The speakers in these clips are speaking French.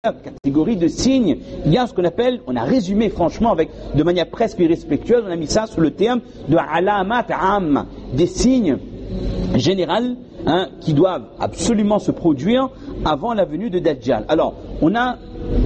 catégorie de signes, il y a ce qu'on appelle, on a résumé franchement de manière presque irrespectueuse, on a mis ça sous le terme de alamat amma, des signes généraux qui doivent absolument se produire avant la venue de Dajjal. Alors, on a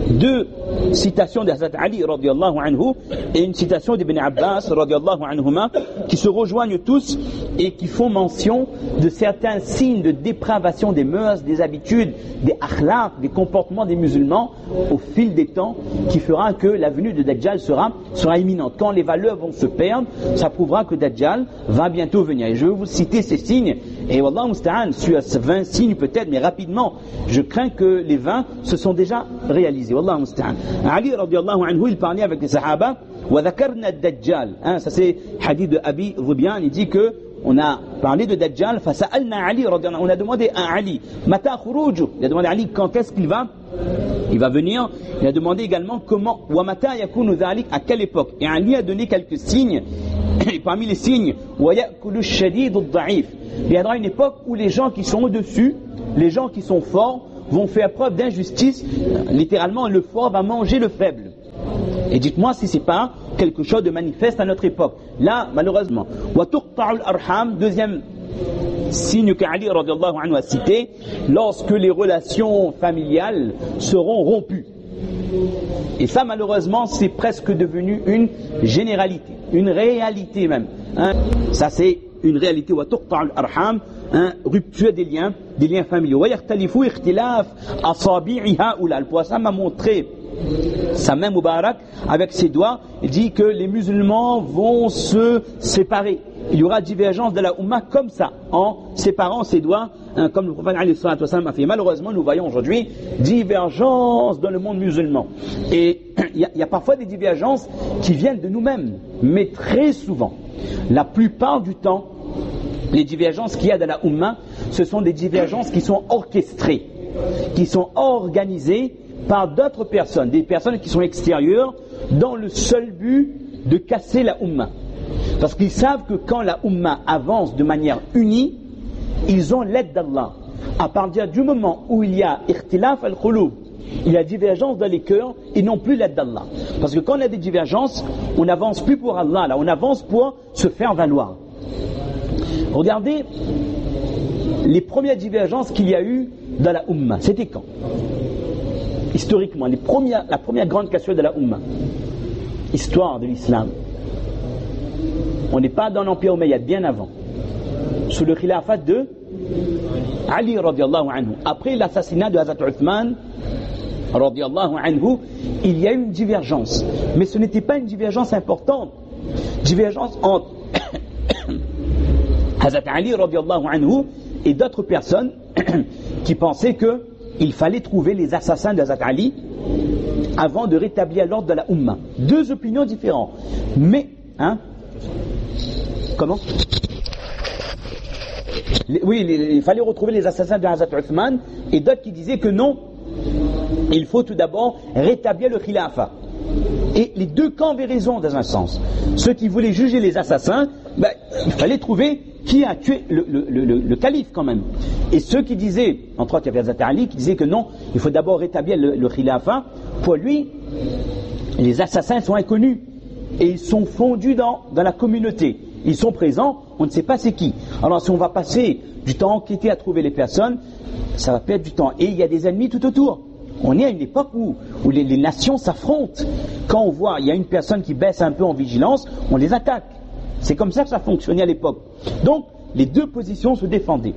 deux citations d'Hazrat Ali radiallahu anhu et une citation d'Ibn Abbas radiallahu anhuma qui se rejoignent tous et qui font mention de certains signes de dépravation des mœurs, des habitudes, des akhlaq, des comportements des musulmans au fil des temps qui fera que la venue de Dajjal sera imminente. Quand les valeurs vont se perdre, ça prouvera que Dajjal va bientôt venir. Et je vais vous citer ces signes et wallahu musta'an, sur 20 signes peut-être, mais rapidement, je crains que les 20 se sont déjà réalisés. Wallahu musta'an. Ali radiallahu anhu, il parlait avec les sahaba wa dhakarna ad-Dajjal. Ça c'est hadith de Abi Dhubian, il dit que on a parlé de Dajjal, fasa'alna Ali radiallahu anhu, on a demandé à Ali mata khuruju, il a demandé à Ali quand est-ce qu'il va venir. Il a demandé également comment wa mata yakunu dhalik, à quelle époque. Et Ali a donné quelques signes. Et parmi les signes, wa ya'kulu ash-shadid ad-da'if, il y aura une époque où les gens qui sont au-dessus, les gens qui sont forts, vont faire preuve d'injustice. Littéralement, le fort va manger le faible. Et dites-moi si ce n'est pas quelque chose de manifeste à notre époque. Là, malheureusement. Wa tuqta'u al-arham, deuxième signe que Ali radiallahu anhu a cité, lorsque les relations familiales seront rompues. Et ça, malheureusement, c'est presque devenu une généralité, une réalité même. Ça, c'est une réalité. Wa tuqta'u al-arham, rupture des liens familiaux. Wa yakhtalifu ikhtilaf asabi'i haula. Le prophète m'a montré sa main Moubarak avec ses doigts. Il dit que les musulmans vont se séparer. Il y aura divergence de la Ummah comme ça, en séparant ses doigts, comme le prophète alayhi salatu wassalam a fait. Malheureusement, nous voyons aujourd'hui divergence dans le monde musulman. Et il y a parfois des divergences qui viennent de nous-mêmes, mais très souvent, la plupart du temps, les divergences qu'il y a dans la Ummah, ce sont des divergences qui sont orchestrées, qui sont organisées par d'autres personnes, des personnes qui sont extérieures, dans le seul but de casser la Ummah. Parce qu'ils savent que quand la Ummah avance de manière unie, ils ont l'aide d'Allah. À partir du moment où il y a ikhtilaf al-khulub, il y a divergence dans les cœurs, ils n'ont plus l'aide d'Allah. Parce que quand il y a des divergences, on n'avance plus pour Allah, là, on avance pour se faire valoir. Regardez les premières divergences qu'il y a eu dans la Ummah. C'était quand? Historiquement, la première grande cassure de la Ummah. Histoire de l'islam. On n'est pas dans l'Empire Omeyyade, bien avant. Sous le khilafat de Ali radiallahu anhu. Après l'assassinat de Hazrat Uthman radiallahu anhu, il y a eu une divergence. Mais ce n'était pas une divergence importante. Divergence entre Hazrat Ali radiallahu anhu et d'autres personnes qui pensaient qu'il fallait trouver les assassins d'Hazrat Ali avant de rétablir l'ordre de la Ummah. Deux opinions différentes. Mais, comment? Oui, il fallait retrouver les assassins de Hazrat Uthman et d'autres qui disaient que non, il faut tout d'abord rétablir le khilafat. Et les deux camps avaient raison dans un sens. Ceux qui voulaient juger les assassins, il fallait trouver qui a tué le calife quand même. Et ceux qui disaient, entre autres il y avait Hazrat Ali qui disait que non, il faut d'abord rétablir le khilafat. Pour lui, les assassins sont inconnus et ils sont fondus dans la communauté. Ils sont présents, on ne sait pas c'est qui. Alors si on va passer du temps à enquêter à trouver les personnes, ça va perdre du temps. Et il y a des ennemis tout autour. On est à une époque où les nations s'affrontent. Quand on voit, il y a une personne qui baisse un peu en vigilance, on les attaque. C'est comme ça que ça fonctionnait à l'époque. Donc, les deux positions se défendaient.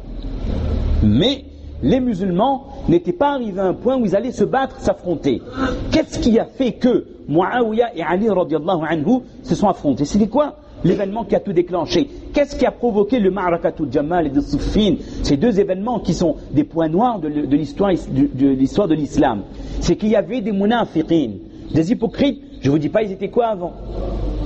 Mais les musulmans n'étaient pas arrivés à un point où ils allaient se battre, s'affronter. Qu'est-ce qui a fait que Muawiyah et Ali radiallahu anhu se sont affrontés? C'était quoi l'événement qui a tout déclenché? Qu'est-ce qui a provoqué le Ma'rakatul Jamal et de Siffin? Ces deux événements qui sont des points noirs de l'histoire de l'islam. C'est qu'il y avait des munafiqin, des hypocrites. Je ne vous dis pas ils étaient quoi avant.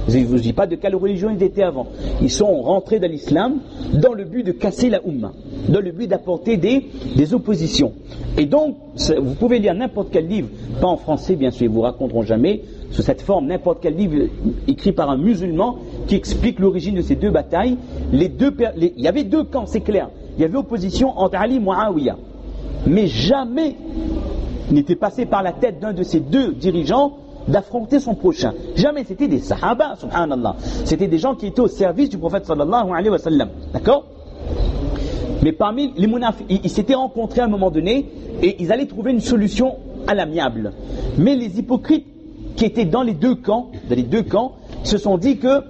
Je ne vous dis pas de quelle religion ils étaient avant. Ils sont rentrés dans l'islam dans le but de casser la Ummah, dans le but d'apporter des oppositions. Et donc, vous pouvez lire n'importe quel livre, pas en français bien sûr, ils ne vous raconteront jamais, sous cette forme, n'importe quel livre écrit par un musulman qui explique l'origine de ces deux batailles. Il y avait deux camps, c'est clair. Il y avait opposition entre Ali et Muawiyah. Mais jamais n'était passé par la tête d'un de ces deux dirigeants d'affronter son prochain. Jamais. C'était des sahaba, subhanallah. C'était des gens qui étaient au service du prophète sallallahu alayhi wa sallam. D'accord? Mais parmi les munafiqs, ils s'étaient rencontrés à un moment donné et ils allaient trouver une solution à l'amiable. Mais les hypocrites qui étaient dans les deux camps, se sont dit que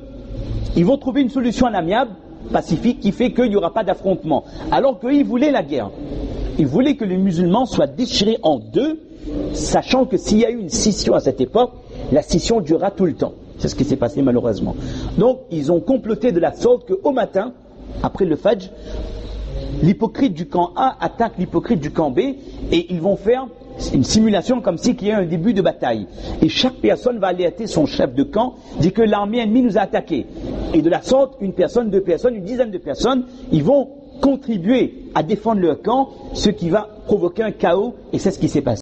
ils vont trouver une solution à l'amiable, pacifique, qui fait qu'il n'y aura pas d'affrontement. Alors qu'ils voulaient la guerre. Ils voulaient que les musulmans soient déchirés en deux, sachant que s'il y a eu une scission à cette époque, la scission durera tout le temps. C'est ce qui s'est passé malheureusement. Donc ils ont comploté de la sorte qu'au matin, après le Fajr, l'hypocrite du camp A attaque l'hypocrite du camp B et ils vont faire une simulation comme si qu'il y a un début de bataille. Et chaque personne va alerter son chef de camp, dit que l'armée ennemie nous a attaqués. Et de la sorte, une personne, deux personnes, une dizaine de personnes, ils vont contribuer à défendre leur camp, ce qui va provoquer un chaos, et c'est ce qui s'est passé.